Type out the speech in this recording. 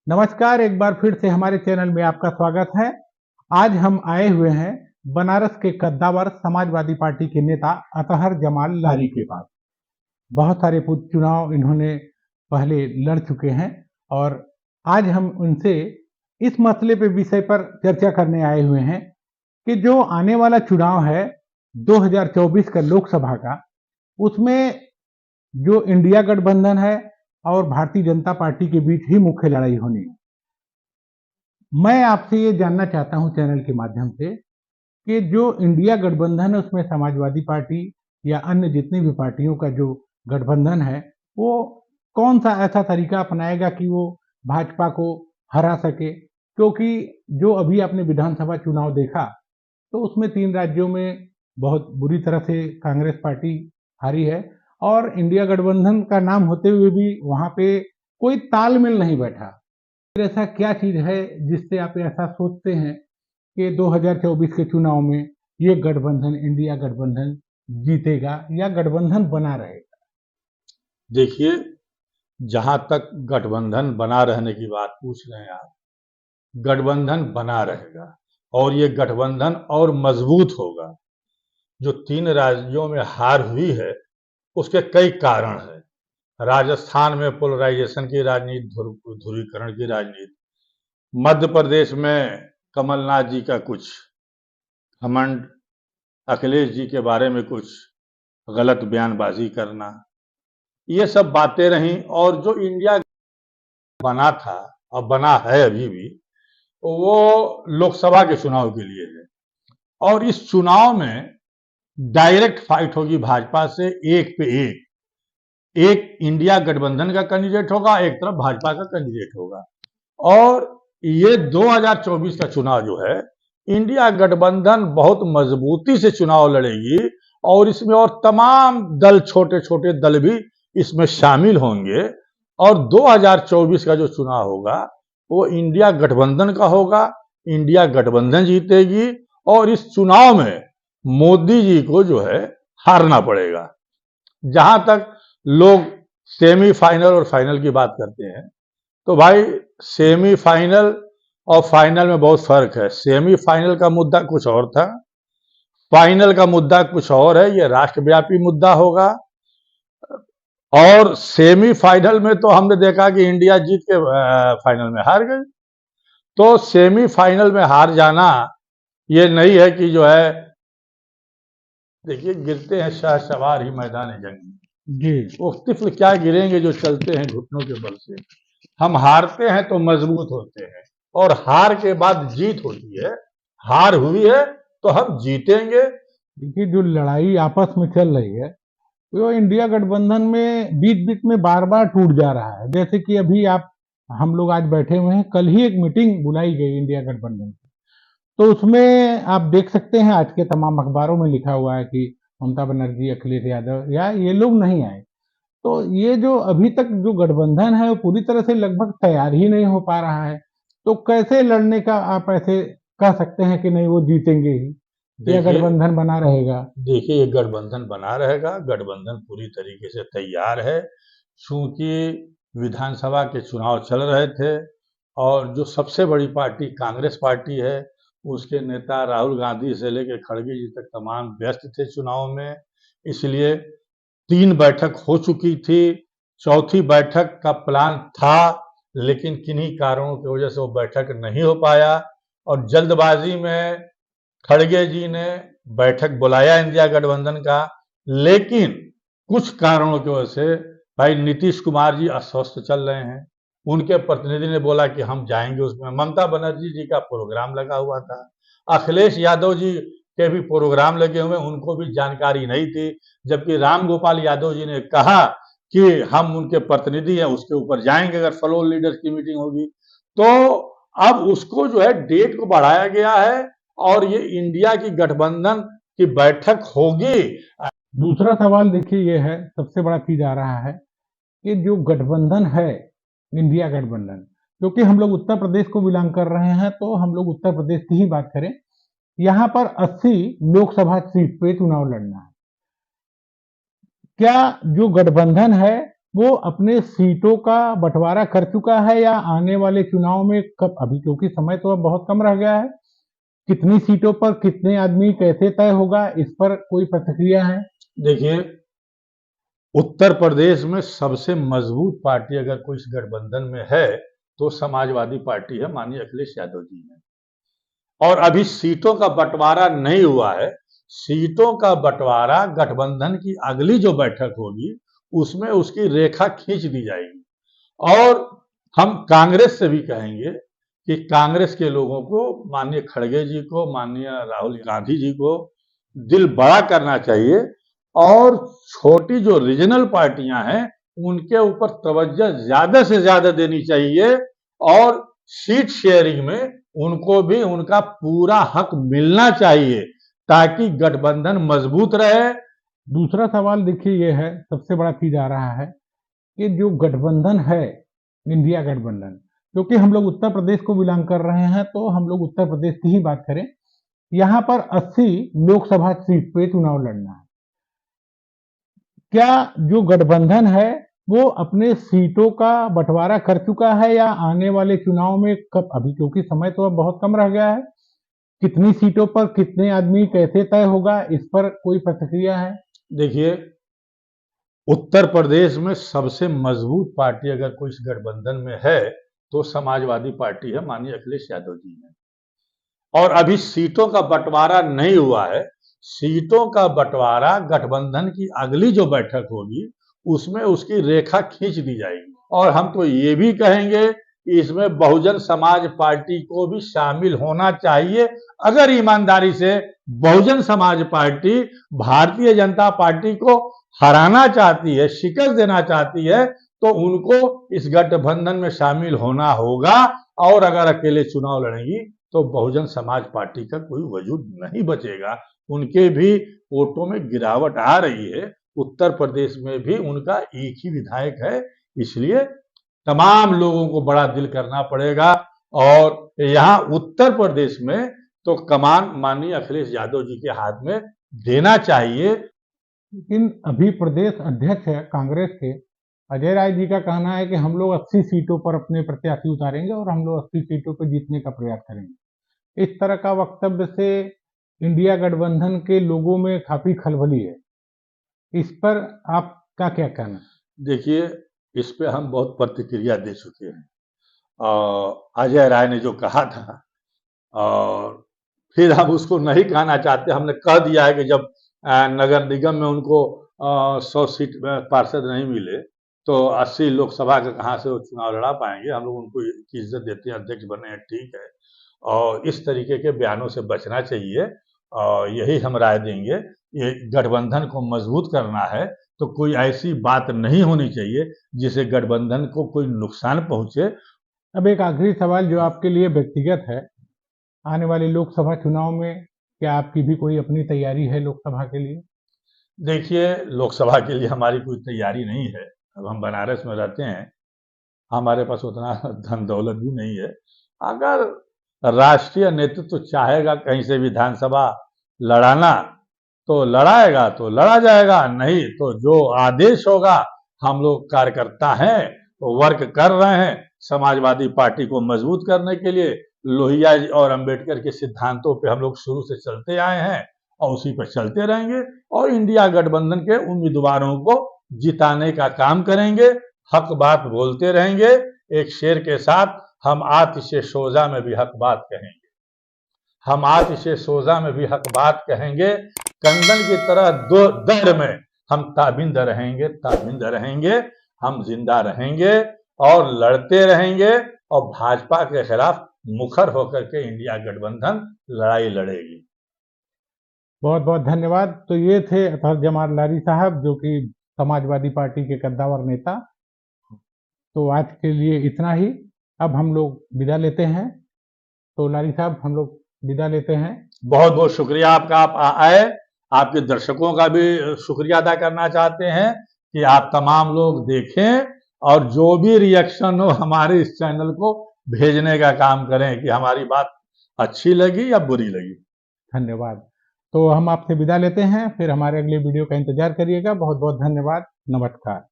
नमस्कार, एक बार फिर से हमारे चैनल में आपका स्वागत है। आज हम आए हुए हैं बनारस के कद्दावर समाजवादी पार्टी के नेता अतहर जमाल लारी के पास। बहुत सारे चुनाव इन्होंने पहले लड़ चुके हैं और आज हम उनसे इस मसले पे विषय पर चर्चा करने आए हुए हैं कि जो आने वाला चुनाव है 2024 का लोकसभा का, उसमें जो इंडिया गठबंधन है और भारतीय जनता पार्टी के बीच ही मुख्य लड़ाई होनी है। मैं आपसे ये जानना चाहता हूं चैनल के माध्यम से कि जो इंडिया गठबंधन है उसमें समाजवादी पार्टी या अन्य जितनी भी पार्टियों का जो गठबंधन है, वो कौन सा ऐसा तरीका अपनाएगा कि वो भाजपा को हरा सके। क्योंकि जो अभी आपने विधानसभा चुनाव देखा तो उसमें 3 राज्यों में बहुत बुरी तरह से कांग्रेस पार्टी हारी है और इंडिया गठबंधन का नाम होते हुए भी वहां पे कोई तालमेल नहीं बैठा। फिर ऐसा क्या चीज है जिससे आप ऐसा सोचते हैं कि 2024 के चुनाव में ये गठबंधन, इंडिया गठबंधन जीतेगा या गठबंधन बना रहेगा? देखिए, जहां तक गठबंधन बना रहने की बात पूछ रहे हैं आप, गठबंधन बना रहेगा और ये गठबंधन और मजबूत होगा। जो 3 राज्यों में हार हुई है उसके कई कारण हैं। राजस्थान में पोलराइजेशन की राजनीति, ध्रुवीकरण की राजनीति, मध्य प्रदेश में कमलनाथ जी का कुछ घमंड, अखिलेश जी के बारे में कुछ गलत बयानबाजी करना, ये सब बातें रहीं। और जो इंडिया बना था और बना है अभी भी, वो लोकसभा के चुनाव के लिए है और इस चुनाव में डायरेक्ट फाइट होगी भाजपा से, एक पे एक इंडिया गठबंधन का कैंडिडेट होगा, एक तरफ भाजपा का कैंडिडेट होगा। और ये 2024 का चुनाव जो है, इंडिया गठबंधन बहुत मजबूती से चुनाव लड़ेगी और इसमें और तमाम दल, छोटे छोटे दल भी इसमें शामिल होंगे और 2024 का जो चुनाव होगा वो इंडिया गठबंधन का होगा। इंडिया गठबंधन जीतेगी और इस चुनाव में मोदी जी को जो है हारना पड़ेगा। जहां तक लोग सेमीफाइनल और फाइनल की बात करते हैं, तो भाई सेमीफाइनल और फाइनल में बहुत फर्क है। सेमीफाइनल का मुद्दा कुछ और था, फाइनल का मुद्दा कुछ और है। ये राष्ट्रव्यापी मुद्दा होगा और सेमीफाइनल में तो हमने देखा कि इंडिया जीत के फाइनल में हार गई। तो सेमीफाइनल में हार जाना ये नहीं है कि जो है, देखिए, गिरते हैं शाहसवार ही मैदान जंग में जी, वो तिफल क्या गिरेंगे जो चलते हैं घुटनों के बल से। हम हारते हैं तो मजबूत होते हैं और हार के बाद जीत होती है। हार हुई है तो हम जीतेंगे। देखिए जो लड़ाई आपस में चल रही है वो इंडिया गठबंधन में बीच बीच में बार बार टूट जा रहा है। जैसे कि अभी हम लोग आज बैठे हुए हैं, कल ही एक मीटिंग बुलाई गई इंडिया गठबंधन की, तो उसमें आप देख सकते हैं आज के तमाम अखबारों में लिखा हुआ है कि ममता बनर्जी, अखिलेश यादव या ये लोग नहीं आए। तो ये जो अभी तक जो गठबंधन है वो पूरी तरह से लगभग तैयार ही नहीं हो पा रहा है। तो कैसे लड़ने का आप ऐसे कह सकते हैं कि नहीं वो जीतेंगे ही, या देखिए गठबंधन बना रहेगा? देखिए ये गठबंधन बना रहेगा। गठबंधन पूरी तरीके से तैयार है, चूंकि विधानसभा के चुनाव चल रहे थे और जो सबसे बड़ी पार्टी कांग्रेस पार्टी है, उसके नेता राहुल गांधी से लेकर खड़गे जी तक तमाम व्यस्त थे चुनाव में। इसलिए 3 बैठक हो चुकी थी, चौथी बैठक का प्लान था, लेकिन किन्हीं कारणों की वजह से वो बैठक नहीं हो पाया और जल्दबाजी में खड़गे जी ने बैठक बुलाया इंडिया गठबंधन का। लेकिन कुछ कारणों की वजह से भाई नीतीश कुमार जी अस्वस्थ चल रहे हैं। उनके प्रतिनिधि ने बोला कि हम जाएंगे, उसमें ममता बनर्जी जी का प्रोग्राम लगा हुआ था, अखिलेश यादव जी के भी प्रोग्राम लगे हुए, उनको भी जानकारी नहीं थी। जबकि राम गोपाल यादव जी ने कहा कि हम उनके प्रतिनिधि हैं, उसके ऊपर जाएंगे अगर फ्लोर लीडर्स की मीटिंग होगी। तो अब उसको जो है डेट को बढ़ाया गया है और ये इंडिया की गठबंधन की बैठक होगी। दूसरा सवाल देखिए ये है, सबसे बड़ा चीज आ रहा है कि जो गठबंधन है, इंडिया गठबंधन, क्योंकि हम लोग उत्तर प्रदेश को बिलोंग कर रहे हैं तो हम लोग उत्तर प्रदेश की ही बात करें। यहाँ पर 80 लोकसभा सीट पे चुनाव लड़ना है। क्या जो गठबंधन है वो अपने सीटों का बंटवारा कर चुका है या आने वाले चुनाव में कब, अभी क्योंकि समय तो अब बहुत कम रह गया है, कितनी सीटों पर कितने आदमी कैसे तय होगा, इस पर कोई प्रतिक्रिया है? देखिए, उत्तर प्रदेश में सबसे मजबूत पार्टी अगर कोई इस गठबंधन में है तो समाजवादी पार्टी है, माननीय अखिलेश यादव जी है। और अभी सीटों का बंटवारा नहीं हुआ है। सीटों का बंटवारा गठबंधन की अगली जो बैठक होगी उसमें उसकी रेखा खींच दी जाएगी। और हम कांग्रेस से भी कहेंगे कि कांग्रेस के लोगों को, माननीय खड़गे जी को, माननीय राहुल गांधी जी को दिल बड़ा करना चाहिए और छोटी जो रीजनल पार्टियां हैं उनके ऊपर तवज्जो ज्यादा से ज्यादा देनी चाहिए और सीट शेयरिंग में उनको भी उनका पूरा हक मिलना चाहिए ताकि गठबंधन मजबूत रहे। दूसरा सवाल देखिए ये है, सबसे बड़ा चीज आ रहा है कि जो गठबंधन है, इंडिया गठबंधन, क्योंकि हम लोग उत्तर प्रदेश को बिलोंग कर रहे हैं तो हम लोग उत्तर प्रदेश की ही बात करें। यहाँ पर 80 लोकसभा सीट पे चुनाव लड़ना है। क्या जो गठबंधन है वो अपने सीटों का बंटवारा कर चुका है या आने वाले चुनाव में कब, अभी क्योंकि समय तो अब बहुत कम रह गया है, कितनी सीटों पर कितने आदमी कैसे तय होगा, इस पर कोई प्रतिक्रिया है? देखिए, उत्तर प्रदेश में सबसे मजबूत पार्टी अगर कोई इस गठबंधन में है तो समाजवादी पार्टी है, माननीय अखिलेश यादव जी है। और अभी सीटों का बंटवारा नहीं हुआ है। सीटों का बंटवारा गठबंधन की अगली जो बैठक होगी उसमें उसकी रेखा खींच दी जाएगी। और हम तो ये भी कहेंगे कि इसमें बहुजन समाज पार्टी को भी शामिल होना चाहिए। अगर ईमानदारी से बहुजन समाज पार्टी भारतीय जनता पार्टी को हराना चाहती है, शिकस्त देना चाहती है, तो उनको इस गठबंधन में शामिल होना होगा। और अगर अकेले चुनाव लड़ेंगी तो बहुजन समाज पार्टी का कोई वजूद नहीं बचेगा। उनके भी वोटों में गिरावट आ रही है। उत्तर प्रदेश में भी उनका एक ही विधायक है, इसलिए तमाम लोगों को बड़ा दिल करना पड़ेगा। और यहाँ उत्तर प्रदेश में तो कमान माननीय अखिलेश यादव जी के हाथ में देना चाहिए। लेकिन अभी प्रदेश अध्यक्ष है कांग्रेस के अजय राय जी का कहना है कि हम लोग 80 सीटों पर अपने प्रत्याशी उतारेंगे और हम लोग 80 सीटों पर जीतने का प्रयास करेंगे। इस तरह का वक्तव्य से इंडिया गठबंधन के लोगों में काफी खलबली है। इस पर आपका क्या कहना? देखिए, इस पे हम बहुत प्रतिक्रिया दे चुके हैं और अजय राय ने जो कहा था, और फिर हम उसको नहीं कहना चाहते। हमने कह दिया है कि जब नगर निगम में उनको 100 सीट पार्षद नहीं मिले तो 80 लोकसभा का कहाँ से वो चुनाव लड़ा पाएंगे। हम लोग उनको इज्जत देते हैं, अध्यक्ष बने हैं, ठीक है, और इस तरीके के बयानों से बचना चाहिए और यही हम राय देंगे। ये गठबंधन को मजबूत करना है तो कोई ऐसी बात नहीं होनी चाहिए जिससे गठबंधन को कोई नुकसान पहुंचे। अब एक आखिरी सवाल जो आपके लिए व्यक्तिगत है, आने वाले लोकसभा चुनाव में क्या आपकी भी कोई अपनी तैयारी है लोकसभा के लिए? देखिए, लोकसभा के लिए हमारी कोई तैयारी नहीं है। अब हम बनारस में रहते हैं, हमारे पास उतना धन दौलत भी नहीं है। अगर राष्ट्रीय नेतृत्व चाहेगा कहीं से विधानसभा लड़ाना तो लड़ाएगा, तो लड़ा जाएगा, नहीं तो जो आदेश होगा। हम लोग कार्यकर्ता हैं, तो वर्क कर रहे हैं समाजवादी पार्टी को मजबूत करने के लिए। लोहिया और अंबेडकर के सिद्धांतों पे हम लोग शुरू से चलते आए हैं और उसी पर चलते रहेंगे और इंडिया गठबंधन के उम्मीदवारों को जिताने का काम करेंगे। हक बात बोलते रहेंगे। एक शेर के साथ, हम आतिशे सोजा में भी हक बात कहेंगे, हम आतिशे सोजा में भी हक बात कहेंगे। कंदन की तरह दो दर में हम ताबिंद रहेंगे, ताबिंद रहेंगे। हम जिंदा रहेंगे और लड़ते रहेंगे और भाजपा के खिलाफ मुखर होकर के इंडिया गठबंधन लड़ाई लड़ेगी। बहुत बहुत धन्यवाद। तो ये थे अतहर जमाल लारी साहब, जो कि समाजवादी पार्टी के कद्दावर नेता। तो आज के लिए इतना ही। अब हम लोग विदा लेते हैं। तो लारी साहब, हम लोग विदा लेते हैं। बहुत बहुत शुक्रिया आपका, आप आए। आपके दर्शकों का भी शुक्रिया अदा करना चाहते हैं कि आप तमाम लोग देखें और जो भी रिएक्शन हो हमारे इस चैनल को भेजने का काम करें कि हमारी बात अच्छी लगी या बुरी लगी। धन्यवाद। तो हम आपसे विदा लेते हैं, फिर हमारे अगले वीडियो का इंतजार करिएगा। बहुत बहुत धन्यवाद। नमस्कार।